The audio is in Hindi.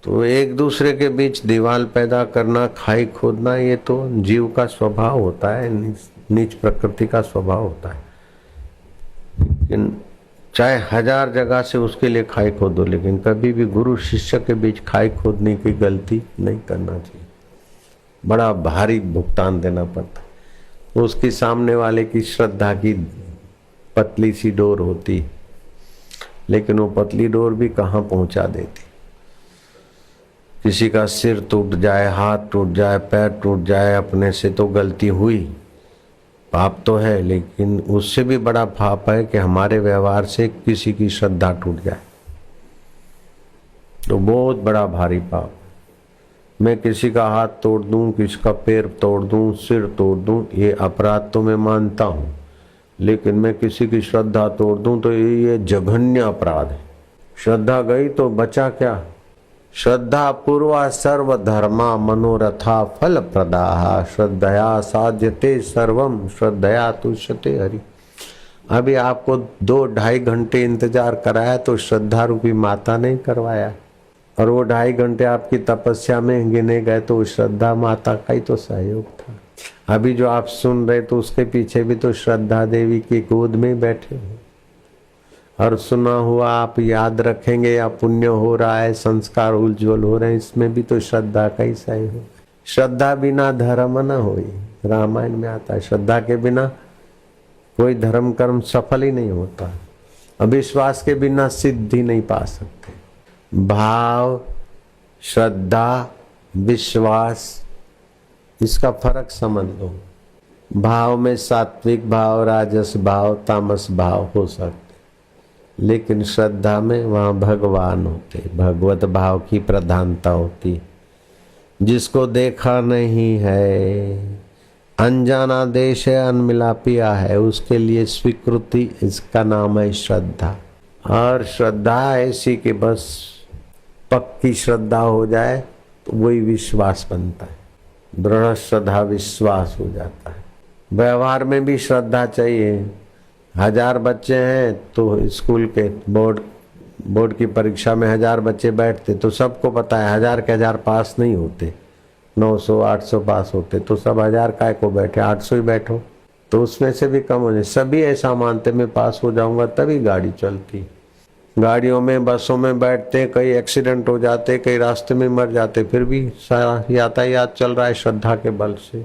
तो एक दूसरे के बीच दीवार पैदा करना, खाई खोदना, ये तो जीव का स्वभाव होता है, नीच प्रकृति का स्वभाव होता है। लेकिन चाहे 1000 जगह से उसके लिए खाई खोदो, लेकिन कभी भी गुरु शिष्य के बीच खाई खोदने की गलती नहीं करना चाहिए। बड़ा भारी भुगतान देना पड़ता है। उसके सामने वाले की श्रद्धा की पतली सी डोर होती, लेकिन वो पतली डोर भी कहाँ पहुंचा देती। किसी का सिर टूट जाए, हाथ टूट जाए, पैर टूट जाए, अपने से तो गलती हुई, पाप तो है, लेकिन उससे भी बड़ा पाप है कि हमारे व्यवहार से किसी की श्रद्धा टूट जाए, तो बहुत बड़ा भारी पाप। मैं किसी का हाथ तोड़ दूं, किसी का पैर तोड़ दूं, सिर तोड़ दूं, ये अपराध तो मैं मानता हूं, लेकिन मैं किसी की श्रद्धा तोड़ दूं तो ये जघन्य अपराध है। श्रद्धा गई तो बचा क्या? श्रद्धा पूर्वा सर्व धर्मा मनोरथा फल प्रदाहा श्रद्धया साध्यते सर्वम श्रद्धया तुष्यते हरि। अभी आपको 2-2.5 घंटे इंतजार कराया तो श्रद्धा रूपी माता ने करवाया, और वो 2.5 घंटे आपकी तपस्या में गिने गए तो श्रद्धा माता का ही तो सहयोग था। अभी जो आप सुन रहे तो उसके पीछे भी तो श्रद्धा देवी की गोद में बैठे हो, और सुना हुआ आप याद रखेंगे या पुण्य हो रहा है, संस्कार उज्जवल हो रहे हैं, इसमें भी तो श्रद्धा का ही सहयोग। श्रद्धा बिना धर्म न होई, रामायण में आता है। श्रद्धा के बिना कोई धर्म कर्म सफल ही नहीं होता। अविश्वास के बिना सिद्धि नहीं पा सकते। भाव, श्रद्धा, विश्वास, इसका फर्क समझ लो। भाव में सात्विक भाव, राजस भाव, तामस भाव हो सकते, लेकिन श्रद्धा में वहां भगवान होते, भगवत भाव की प्रधानता होती। जिसको देखा नहीं है, अनजाना देश है, अनमिलापिया है, उसके लिए स्वीकृति, इसका नाम है श्रद्धा। और श्रद्धा ऐसी कि बस पक्की श्रद्धा हो जाए तो वही विश्वास बनता है। दृढ़ श्रद्धा विश्वास हो जाता है। व्यवहार में भी श्रद्धा चाहिए। 1000 बच्चे हैं तो स्कूल के बोर्ड की परीक्षा में 1000 बच्चे बैठते, तो सबको पता है 1000 के 1000 पास नहीं होते, 900-800 पास होते, तो सब 1000 काय को बैठे, 800 ही बैठो, तो उसमें से भी कम हो जाए। सभी ऐसा मानते मैं पास हो जाऊंगा तभी गाड़ी चलती। गाड़ियों में, बसों में बैठते, कई एक्सीडेंट हो जाते, कई रास्ते में मर जाते, फिर भी सारा यातायात चल रहा है श्रद्धा के बल से।